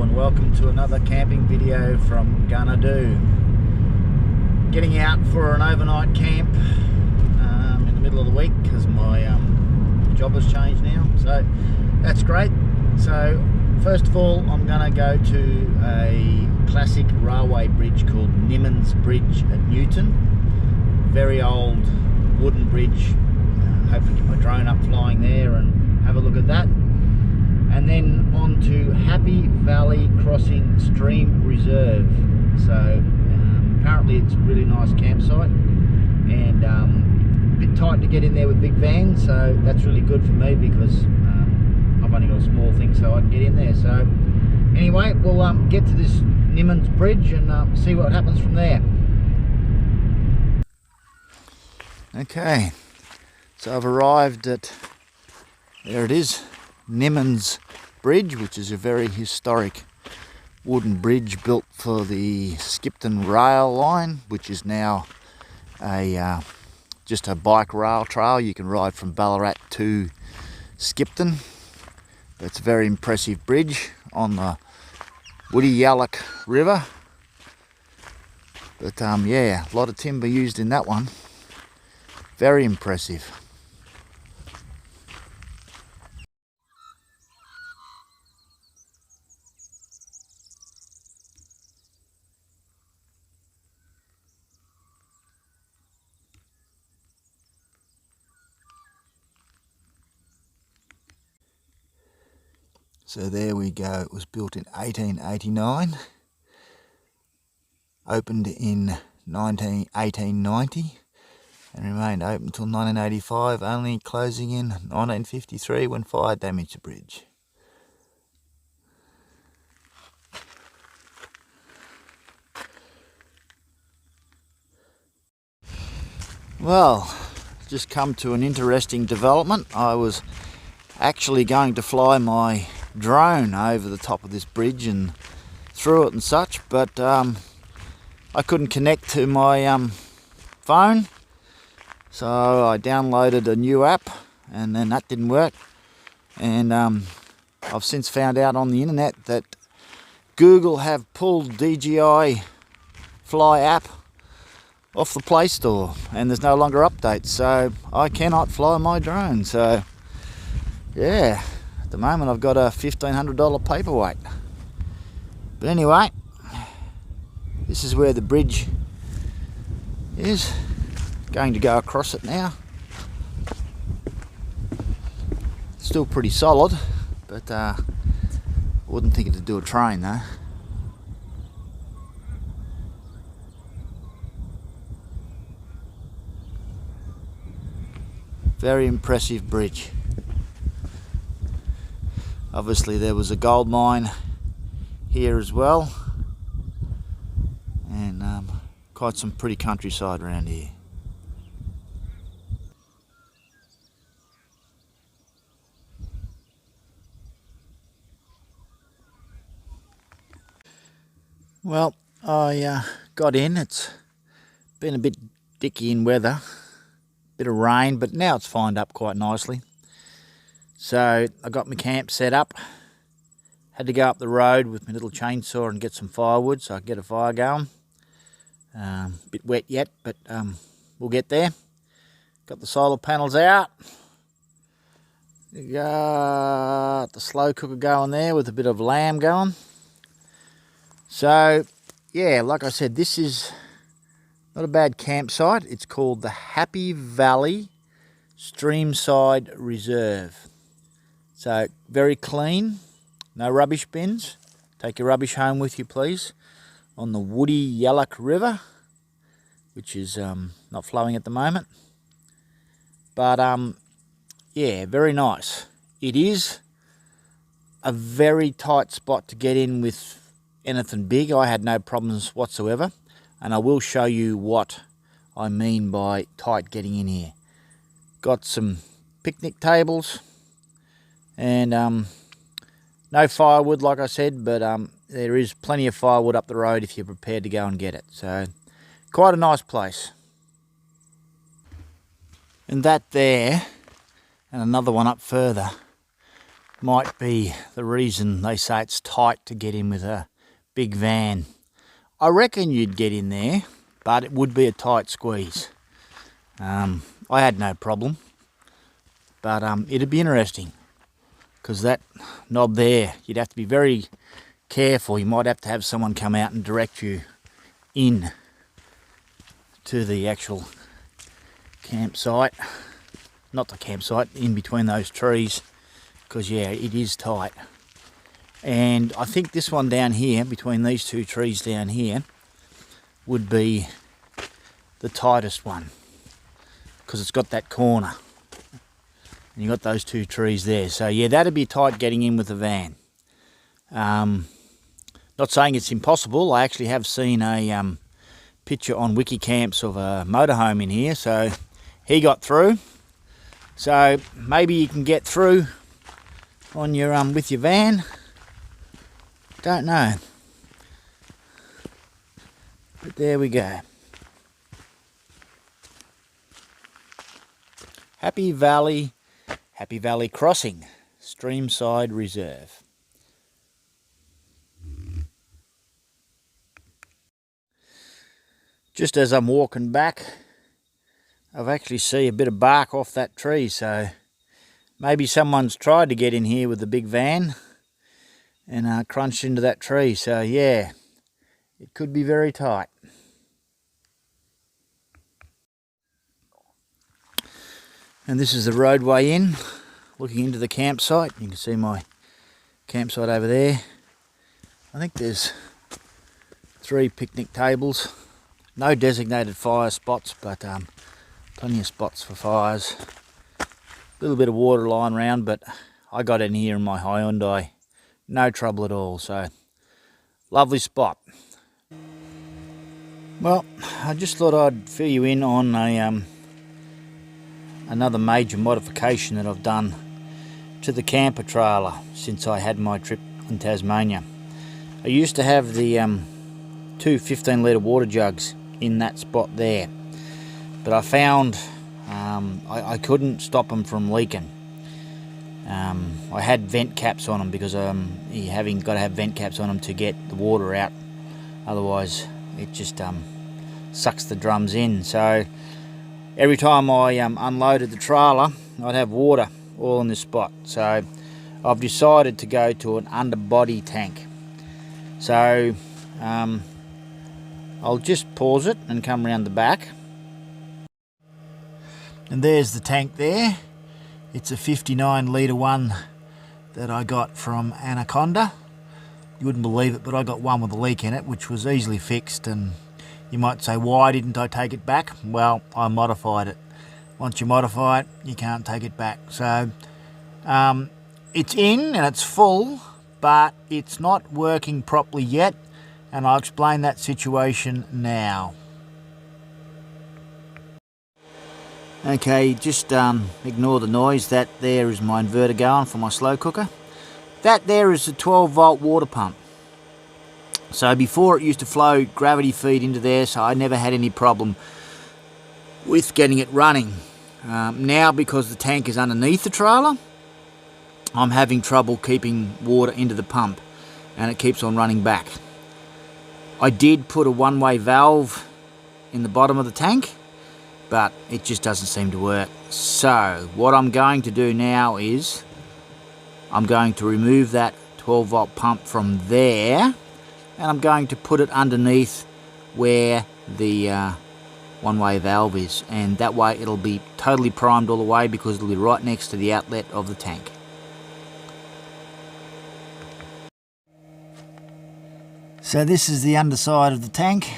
and welcome to another camping video from Gonna Do. Getting out for an overnight camp in the middle of the week because my job has changed now, so that's great. So first of all, I'm gonna go to a classic railway bridge called Nimmons Bridge at Newton. Very old wooden bridge. Hopefully get my drone up flying there and have a look at that. And then on to Happy Valley Crossing Stream Reserve. So apparently it's a really nice campsite and a bit tight to get in there with big vans, so that's really good for me because I've only got a small thing so I can get in there. So anyway, we'll get to this Nimmons Bridge and see what happens from there. Okay, so I've arrived at, there it is, Nimmons Bridge, which is a very historic wooden bridge built for the Skipton rail line, which is now a just a bike rail trail. You can ride from Ballarat to Skipton. It's a very impressive bridge on the Woody-Yallock River. But yeah, a lot of timber used in that one. Very impressive. So there we go, it was built in 1889, opened in 1890 and remained open until 1985, only closing in 1953 when fire damaged the bridge. Well, just come to an interesting development. I was actually going to fly my drone over the top of this bridge and through it and such, but I couldn't connect to my phone, so I downloaded a new app and then that didn't work. And I've since found out on the internet that Google have pulled DJI Fly app off the Play Store and there's no longer updates, so I cannot fly my drone. So yeah, at the moment I've got a $1,500 paperweight. But anyway, this is where the bridge is. Going to go across it now. Still pretty solid, but wouldn't think it'd do a train though. Very impressive bridge. Obviously there was a gold mine here as well, and quite some pretty countryside around here. Well, I got in. It's been a bit dicky in weather, bit of rain, but now it's fined up quite nicely. So I got my camp set up, had to go up the road with my little chainsaw and get some firewood so I could get a fire going. Bit wet yet, but we'll get there. Got the solar panels out. Got the slow cooker going there with a bit of lamb going. So yeah, like I said, this is not a bad campsite. It's called the Happy Valley Streamside Reserve. So very clean, no rubbish bins. Take your rubbish home with you, please. On the Woody-Yallock River, which is not flowing at the moment. But yeah, very nice. It is a very tight spot to get in with anything big. I had no problems whatsoever, and I will show you what I mean by tight getting in here. Got some picnic tables. And no firewood, like I said, but there is plenty of firewood up the road if you're prepared to go and get it. So quite a nice place. And that there, and another one up further, might be the reason they say it's tight to get in with a big van. I reckon you'd get in there, but it would be a tight squeeze. I had no problem, but it'd be interesting, because that knob there, you'd have to be very careful. You might have to have someone come out and direct you in to the actual campsite. Not the campsite, in between those trees, because yeah, it is tight. And I think this one down here, between these two trees down here, would be the tightest one, because it's got that corner. And you've got those two trees there. So yeah, that'd be tight getting in with the van. Not saying it's impossible. I actually have seen a picture on Wikicamps of a motorhome in here, so he got through. So maybe you can get through on your with your van. Don't know. But there we go. Happy Valley Crossing, Streamside Reserve. Just as I'm walking back, I've actually see a bit of bark off that tree, so maybe someone's tried to get in here with the big van and crunched into that tree. So yeah, it could be very tight. And this is the roadway in, looking into the campsite. You can see my campsite over there. I think there's 3 picnic tables. No designated fire spots, but plenty of spots for fires. A little bit of water lying around, but I got in here in my Hyundai. No trouble at all, so lovely spot. Well, I just thought I'd fill you in on another major modification that I've done to the camper trailer since I had my trip in Tasmania. I used to have the 2 15-litre water jugs in that spot there, but I found I couldn't stop them from leaking. I had vent caps on them because you got to have vent caps on them to get the water out, otherwise it just sucks the drums in. So every time I unloaded the trailer, I'd have water all in this spot. So I've decided to go to an underbody tank. So I'll just pause it and come around the back. And there's the tank there. It's a 59-litre one that I got from Anaconda. You wouldn't believe it, but I got one with a leak in it, which was easily fixed. And you might say, why didn't I take it back? Well, I modified it. Once you modify it, you can't take it back. So it's in and it's full, but it's not working properly yet. And I'll explain that situation now. Okay, just ignore the noise. That there is my inverter going for my slow cooker. That there is a 12-volt water pump. So before it used to flow gravity feed into there, so I never had any problem with getting it running. Now, because the tank is underneath the trailer, I'm having trouble keeping water into the pump, and it keeps on running back. I did put a one-way valve in the bottom of the tank, but it just doesn't seem to work. So what I'm going to do now is I'm going to remove that 12-volt pump from there, and I'm going to put it underneath where the one-way valve is, and that way it'll be totally primed all the way, because it'll be right next to the outlet of the tank. So this is the underside of the tank.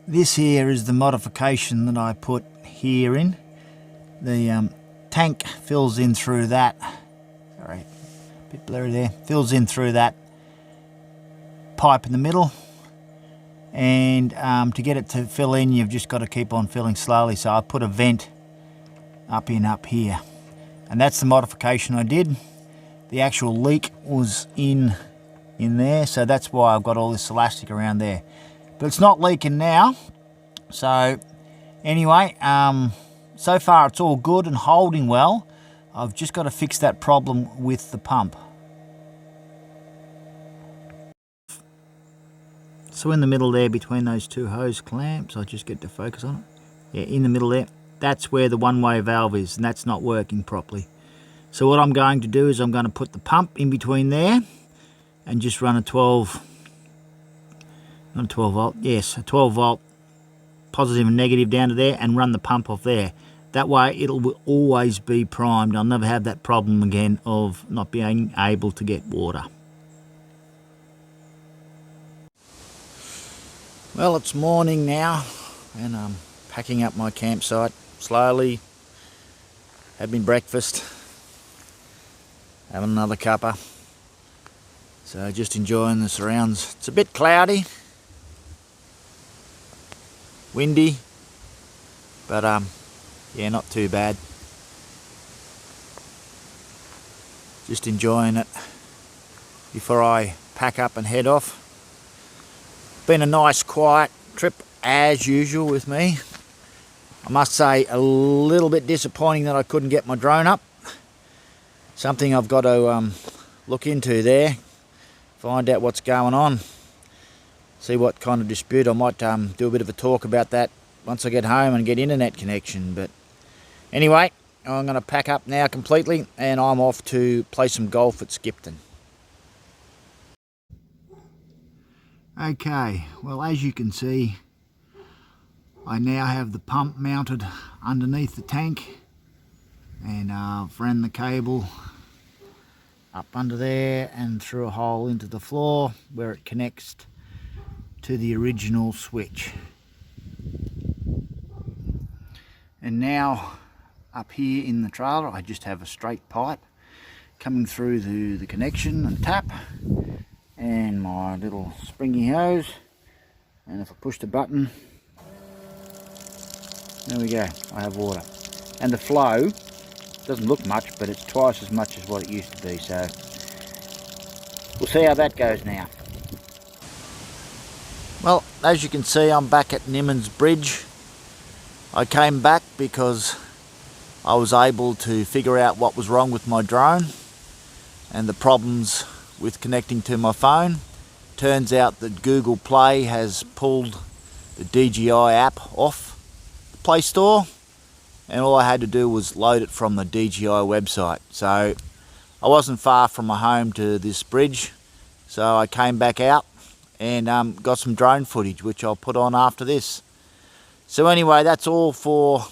This here is the modification that I put here in. The tank fills in through that. Sorry, a bit blurry there. Fills in through that pipe in the middle. And to get it to fill in, you've just got to keep on filling slowly. So I put a vent up here. And that's the modification I did. The actual leak was in there, so that's why I've got all this elastic around there. But it's not leaking now. So anyway, so far it's all good and holding well. I've just got to fix that problem with the pump. So in the middle there between those two hose clamps, I'll just get to focus on it. Yeah, in the middle there, that's where the one-way valve is, and that's not working properly. So what I'm going to do is I'm going to put the pump in between there and just run a 12, not a 12 volt, yes, a 12 volt positive and negative down to there, and run the pump off there. That way it'll always be primed. I'll never have that problem again of not being able to get water. Well, it's morning now and I'm packing up my campsite slowly. Having breakfast, having another cuppa. So just enjoying the surrounds. It's a bit cloudy, windy, but yeah, not too bad. Just enjoying it before I pack up and head off. Been a nice quiet trip as usual with me. I must say a little bit disappointing that I couldn't get my drone up. Something I've got to look into there, find out what's going on, see what kind of dispute. I might do a bit of a talk about that once I get home and get internet connection. But anyway, I'm going to pack up now completely and I'm off to play some golf at Skipton. Okay, well, as you can see, I now have the pump mounted underneath the tank, and I've ran the cable up under there and through a hole into the floor where it connects to the original switch. And now up here in the trailer I just have a straight pipe coming through the connection and tap, and my little springy hose, and if I push the button, there we go, I have water. And the flow doesn't look much, but it's twice as much as what it used to be, so we'll see how that goes now. Well, as you can see, I'm back at Nimmons Bridge. I came back because I was able to figure out what was wrong with my drone and the problems with connecting to my phone. Turns out that Google Play has pulled the DJI app off the Play Store, and all I had to do was load it from the DJI website. So I wasn't far from my home to this bridge, so I came back out and got some drone footage, which I'll put on after this. So anyway, that's all for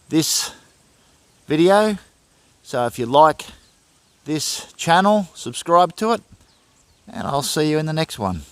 this video. So if you like this channel, subscribe to it, and I'll see you in the next one.